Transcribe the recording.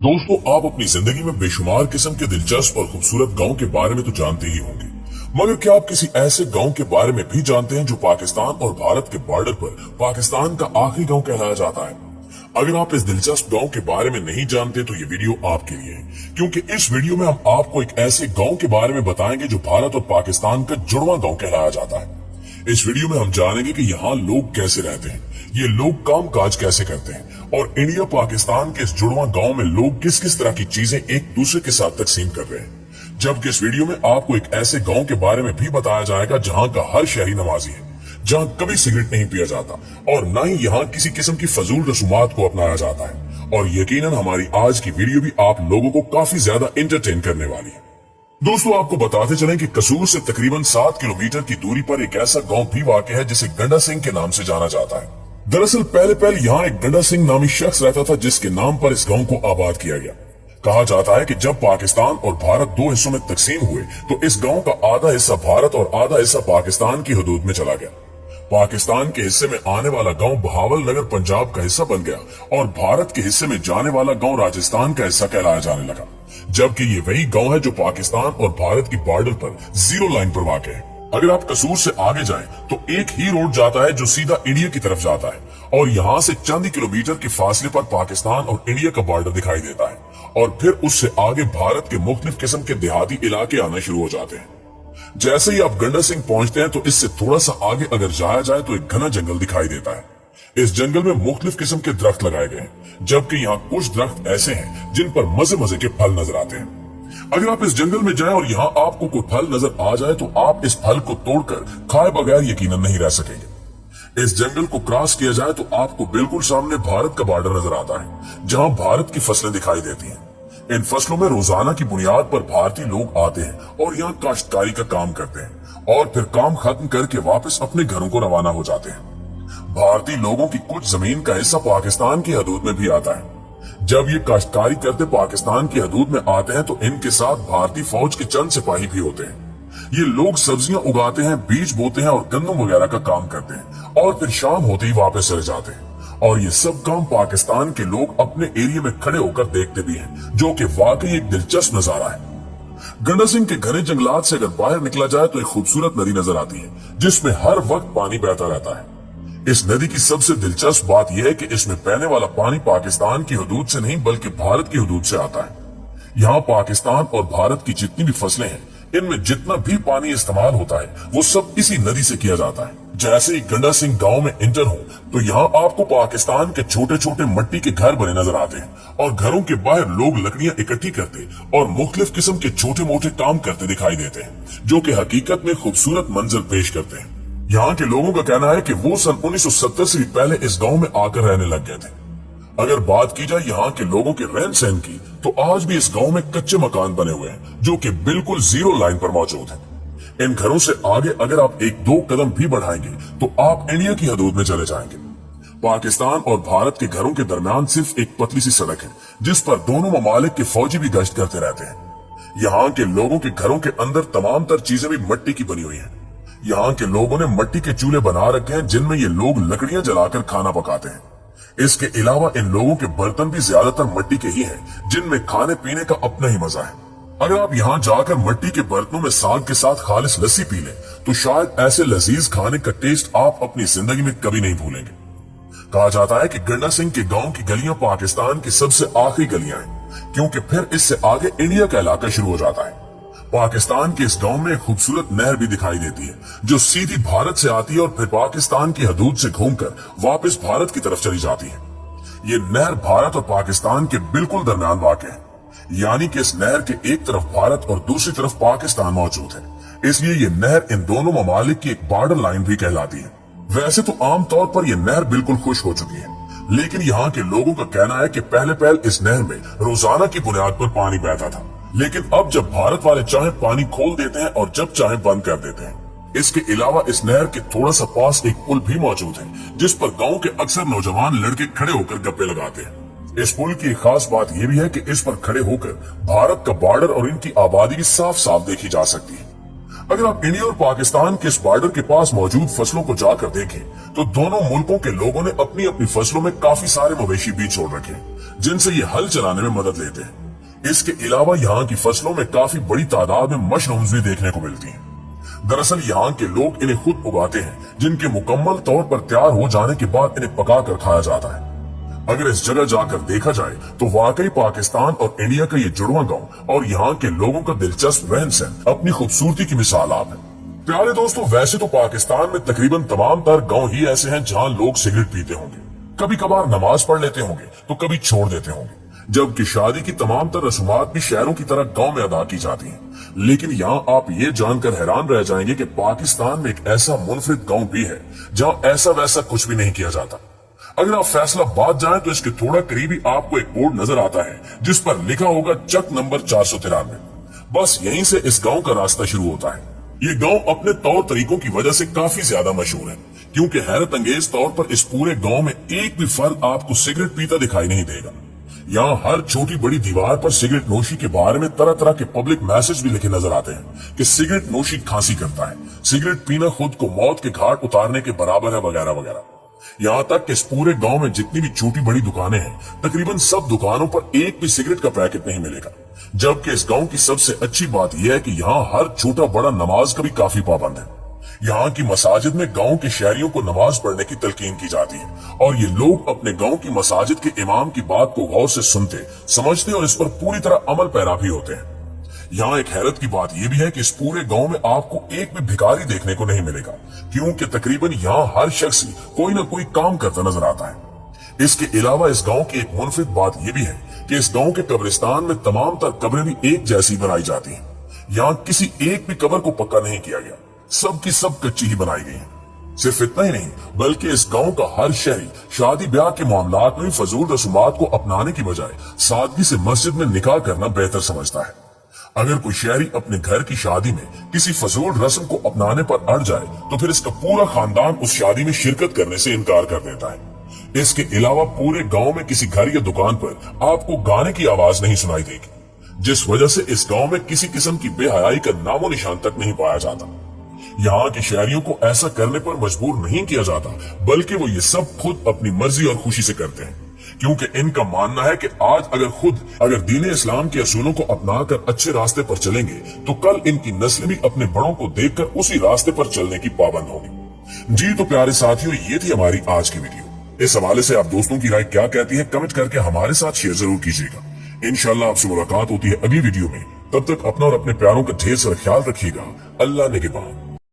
दोस्तों, आप अपनी जिंदगी में बेशुमार किस्म के दिलचस्प और खूबसूरत गांव के बारे में तो जानते ही होंगे, मगर क्या आप किसी ऐसे गांव के बारे में भी जानते हैं जो पाकिस्तान और भारत के बॉर्डर पर पाकिस्तान का आखिरी गांव कहलाया जाता है? अगर आप इस दिलचस्प गांव के बारे में नहीं जानते तो ये वीडियो आपके लिए है, क्योंकि इस वीडियो में हम आपको एक ऐसे गांव के बारे में बताएंगे जो भारत और पाकिस्तान का जुड़वा गांव कहलाया जाता है। इस वीडियो में हम जानेंगे कि यहाँ लोग कैसे रहते हैं, ये लोग काम काज कैसे करते हैं और इंडिया पाकिस्तान के इस जुड़वा गांव में लोग किस किस तरह की चीजें एक दूसरे के साथ तकसीम कर रहे हैं। जबकि इस वीडियो में आपको एक ऐसे गांव के बारे में भी बताया जाएगा जहां का हर शहरी नमाजी है, जहां कभी सिगरेट नहीं पिया जाता और न ही यहाँ किसी किस्म की फजूल रसूमात को अपनाया जाता है। और यकीनन हमारी आज की वीडियो भी आप लोगों को काफी ज्यादा एंटरटेन करने वाली है। दोस्तों, आपको बताते चलें कि कसूर से तकरीबन 7 किलोमीटर की दूरी पर एक ऐसा गांव भी वाक़ है जिसे गंडा सिंह के नाम से जाना जाता है। दरअसल पहले यहाँ एक गंडा सिंह नामी शख्स रहता था जिसके नाम पर इस गांव को आबाद किया गया। कहा जाता है कि जब पाकिस्तान और भारत दो हिस्सों में तकसीम हुए तो इस गांव का आधा हिस्सा भारत और आधा हिस्सा पाकिस्तान की हदूद में चला गया। पाकिस्तान के हिस्से में आने वाला गांव बहावल नगर पंजाब का हिस्सा बन गया और भारत के हिस्से में जाने वाला गांव राजस्थान का हिस्सा कहलाया जाने लगा। जबकि ये वही गांव है जो पाकिस्तान और भारत की बॉर्डर पर जीरो लाइन पर वाक़ है। अगर आप कसूर से आगे जाएं तो एक ही रोड जाता है जो सीधा इंडिया की तरफ जाता है और यहाँ से चंद ही किलोमीटर के फासले पर पाकिस्तान और इंडिया का बॉर्डर दिखाई देता है और फिर उससे आगे भारत के मुख्तलिफ किस्म के देहाती इलाके आना शुरू हो जाते हैं। जैसे ही आप गंडा सिंह पहुंचते हैं तो इससे थोड़ा सा आगे अगर जाया जाए तो एक घना जंगल दिखाई देता है। इस जंगल में मुख्तलिफ किस्म के दरख्त लगाए गए हैं, जबकि यहाँ कुछ दरख्त ऐसे हैं जिन पर मजे मजे के फल नजर आते हैं। अगर आप इस जंगल में जाएं और यहाँ आपको कोई फल नजर आ जाए तो आप इस फल को तोड़कर खाए बगैर यकीनन नहीं रह सकेंगे। इस जंगल को क्रॉस किया जाए तो आपको बिल्कुल सामने भारत का बॉर्डर नजर आता है, जहाँ भारत की फसलें दिखाई देती हैं। इन फसलों में रोजाना की बुनियाद पर भारतीय लोग आते हैं और यहाँ काश्तकारी का काम करते हैं और फिर काम खत्म करके वापस अपने घरों को रवाना हो जाते हैं। भारतीय लोगों की कुछ जमीन का हिस्सा पाकिस्तान की हदूद में भी आता है। जब ये काश्तकारी करते पाकिस्तान की हदूद में आते हैं तो इनके साथ भारतीय फौज के चंद सिपाही भी होते हैं। ये लोग सब्जियां उगाते हैं, बीज बोते हैं और गन्नों वगैरह का काम करते हैं और फिर शाम होते ही वापस चले जाते हैं। और ये सब काम पाकिस्तान के लोग अपने एरिया में खड़े होकर देखते भी हैं, जो कि वाकई एक दिलचस्प नजारा है। गंडा सिंह के घने जंगलात से अगर बाहर निकला जाए तो एक खूबसूरत नदी नजर आती है जिसमें हर वक्त पानी बहता रहता है। इस नदी की सबसे दिलचस्प बात यह है कि इसमें बहने वाला पानी पाकिस्तान की हदूद से नहीं बल्कि भारत की हदूद से आता है। यहाँ पाकिस्तान और भारत की जितनी भी फसलें हैं, इनमें जितना भी पानी इस्तेमाल होता है वो सब इसी नदी से किया जाता है। जैसे ही गंडा सिंह गांव में इंटर हो तो यहाँ आपको पाकिस्तान के छोटे छोटे मिट्टी के घर बने नजर आते हैं और घरों के बाहर लोग लकड़ियां इकट्ठी करते और मुख्तलिफ किस्म के छोटे मोटे काम करते दिखाई देते हैं, जो कि हकीकत में खूबसूरत मंजर पेश करते हैं। यहाँ के लोगों का कहना है कि वो सन 1970 से भी पहले इस गांव में आकर रहने लग गए थे। अगर बात की जाए यहाँ के लोगों के रहन सहन की तो आज भी इस गांव में कच्चे मकान बने हुए हैं जो कि बिल्कुल जीरो लाइन पर मौजूद हैं। इन घरों से आगे अगर आप 1-2 कदम भी बढ़ाएंगे तो आप इंडिया की हदूद में चले जाएंगे। पाकिस्तान और भारत के घरों के दरमियान सिर्फ एक पतली सी सड़क है जिस पर दोनों ममालिक के फौजी भी गश्त करते रहते हैं। यहाँ के लोगों के घरों के अंदर तमाम तर चीजें भी मिट्टी की बनी हुई हैं। यहाँ के लोगों ने मिट्टी के चूल्हे बना रखे हैं जिनमें ये लोग लकड़ियां जलाकर खाना पकाते हैं। इसके अलावा इन लोगों के बर्तन भी ज्यादातर मिट्टी के ही हैं जिनमें खाने पीने का अपना ही मजा है। अगर आप यहाँ जाकर मिट्टी के बर्तनों में साग के साथ खालिस लस्सी पी लें तो शायद ऐसे लजीज खाने का टेस्ट आप अपनी जिंदगी में कभी नहीं भूलेंगे। कहा जाता है कि गंडा सिंह के गांव की गलियां पाकिस्तान की सबसे आखिरी गलियां हैं, क्योंकि फिर इससे आगे इंडिया का इलाका शुरू हो जाता है। पाकिस्तान के इस गांव में एक खूबसूरत नहर भी दिखाई देती है जो सीधी भारत से आती है और फिर पाकिस्तान की हदूद से घूमकर वापस भारत की तरफ चली जाती है। ये नहर भारत और पाकिस्तान के बिल्कुल दरमियान वाक़ है, यानी कि इस नहर के एक तरफ भारत और दूसरी तरफ पाकिस्तान मौजूद है। इसलिए ये नहर इन दोनों ममालिक की एक बॉर्डर लाइन भी कहलाती है। वैसे तो आमतौर पर यह नहर बिल्कुल खुश्क हो चुकी है, लेकिन यहाँ के लोगों का कहना है कि पहले इस नहर में रोजाना की बुनियाद पर पानी बहता था, लेकिन अब जब भारत वाले चाहे पानी खोल देते हैं और जब चाहे बंद कर देते हैं। इसके अलावा इस नहर के थोड़ा सा पास एक पुल भी मौजूद है जिस पर गांव के अक्सर नौजवान लड़के खड़े होकर गप्पे लगाते हैं। इस पुल की खास बात यह भी है कि इस पर खड़े होकर भारत का बॉर्डर और इनकी आबादी भी साफ साफ देखी जा सकती है। अगर आप इंडिया और पाकिस्तान के इस बॉर्डर के पास मौजूद फसलों को जाकर देखें तो दोनों मुल्कों के लोगों ने अपनी अपनी फसलों में काफी सारे मवेशी भी छोड़ रखे हैं जिनसे ये हल चलाने में मदद लेते हैं। इसके अलावा यहाँ की फसलों में काफी बड़ी तादाद में मशरूम्स भी देखने को मिलती हैं। दरअसल यहाँ के लोग इन्हें खुद उगाते हैं जिनके मुकम्मल तौर पर तैयार हो जाने के बाद इन्हें पका कर खाया जाता है। अगर इस जगह जाकर देखा जाए तो वाकई पाकिस्तान और इंडिया का ये जुड़वा गांव और यहाँ के लोगों का दिलचस्प रहन सहन अपनी खूबसूरती की मिसाल आप है। प्यारे दोस्तों, वैसे तो पाकिस्तान में तकरीबन तमाम तर गांव ही ऐसे हैं जहाँ लोग सिगरेट पीते होंगे, कभी कभार नमाज पढ़ लेते होंगे तो कभी छोड़ देते होंगे, जबकि शादी की तमाम तर रस्मात भी शहरों की तरह गांव में अदा की जाती हैं। लेकिन यहाँ आप ये जानकर हैरान रह जाएंगे कि पाकिस्तान में एक ऐसा मुनफरिद गांव भी है जहाँ ऐसा वैसा कुछ भी नहीं किया जाता। अगर आप फैसलाबाद जाएं तो इसके थोड़ा करीबी आपको एक बोर्ड नजर आता है जिस पर लिखा होगा चक नंबर 493। बस यहीं से इस गांव का रास्ता शुरू होता है। ये गांव अपने तौर तरीकों की वजह से काफी ज्यादा मशहूर है, क्योंकि हैरत अंगेज तौर पर इस पूरे गांव में एक भी फर्द आपको सिगरेट पीता दिखाई नहीं देगा। यहाँ हर छोटी बड़ी दीवार पर सिगरेट नोशी के बारे में तरह तरह के पब्लिक मैसेज भी लिखे नजर आते हैं कि सिगरेट नोशी खांसी करता है, सिगरेट पीना खुद को मौत के घाट उतारने के बराबर है, वगैरह वगैरह। यहाँ तक कि इस पूरे गांव में जितनी भी छोटी बड़ी दुकानें हैं तकरीबन सब दुकानों पर एक भी सिगरेट का पैकेट नहीं मिलेगा। जबकि इस गांव की सबसे अच्छी बात यह है कि यहाँ हर छोटा बड़ा नमाज का भी काफी पाबंद है। यहाँ की मसाजिद में गांव के शहरियों को नमाज पढ़ने की तलकीन की जाती है और ये लोग अपने गांव की मसाजिद के इमाम की बात को गौर से सुनते, समझते और इस पर पूरी तरह अमल पैरा भी होते हैं। यहाँ एक हैरत की बात यह भी है कि इस पूरे गांव में आपको एक भी भिखारी देखने को नहीं मिलेगा, क्योंकि तकरीबन यहाँ हर शख्स कोई न कोई काम करता नजर आता है। इसके अलावा इस गांव की एक मुनफरिद बात यह भी है कि इस गांव के कब्रिस्तान में तमाम तर कब्रें भी एक जैसी बनाई जाती हैं। यहाँ किसी एक भी कब्र को पक्का नहीं किया गया, सब की सब कच्ची ही बनाई गई है। सिर्फ इतना ही नहीं बल्कि इस गांव का हर शहरी शादी ब्याह के मामलात में फजूल रस्मात को अपनाने की बजाय सादगी से मस्जिद में निकाह करना बेहतर समझता है। अगर कोई शहरी अपने घर की शादी में किसी फजूल रस्म को अपनाने पर अड़ जाए तो फिर इसका पूरा खानदान उस शादी में शिरकत करने से इनकार कर देता है। इसके अलावा पूरे गांव में किसी घर या दुकान पर आपको गाने की आवाज नहीं सुनाई देगी, जिस वजह से इस गांव में किसी किस्म की बेहयाई का नामो निशान तक नहीं पाया जाता। यहाँ के शहरियों को ऐसा करने पर मजबूर नहीं किया जाता, बल्कि वो ये सब खुद अपनी मर्जी और खुशी से करते हैं, क्योंकि इनका मानना है कि आज अगर दीन इस्लाम के असूलों को अपनाकर अच्छे रास्ते पर चलेंगे तो कल इनकी नस्लें भी अपने बड़ों को देखकर उसी रास्ते पर चलने की पाबंद होगी। जी तो प्यारे साथियों, ये थी हमारी आज की वीडियो। इस हवाले से आप दोस्तों की राय क्या कहती है कमेंट करके हमारे साथ शेयर जरूर कीजिएगा। इंशाल्लाह आपसे मुलाकात होती है अगली वीडियो में। तब तक अपना और अपने प्यारों का ढेर सारा ख्याल रखिएगा। अल्लाह निगहबान।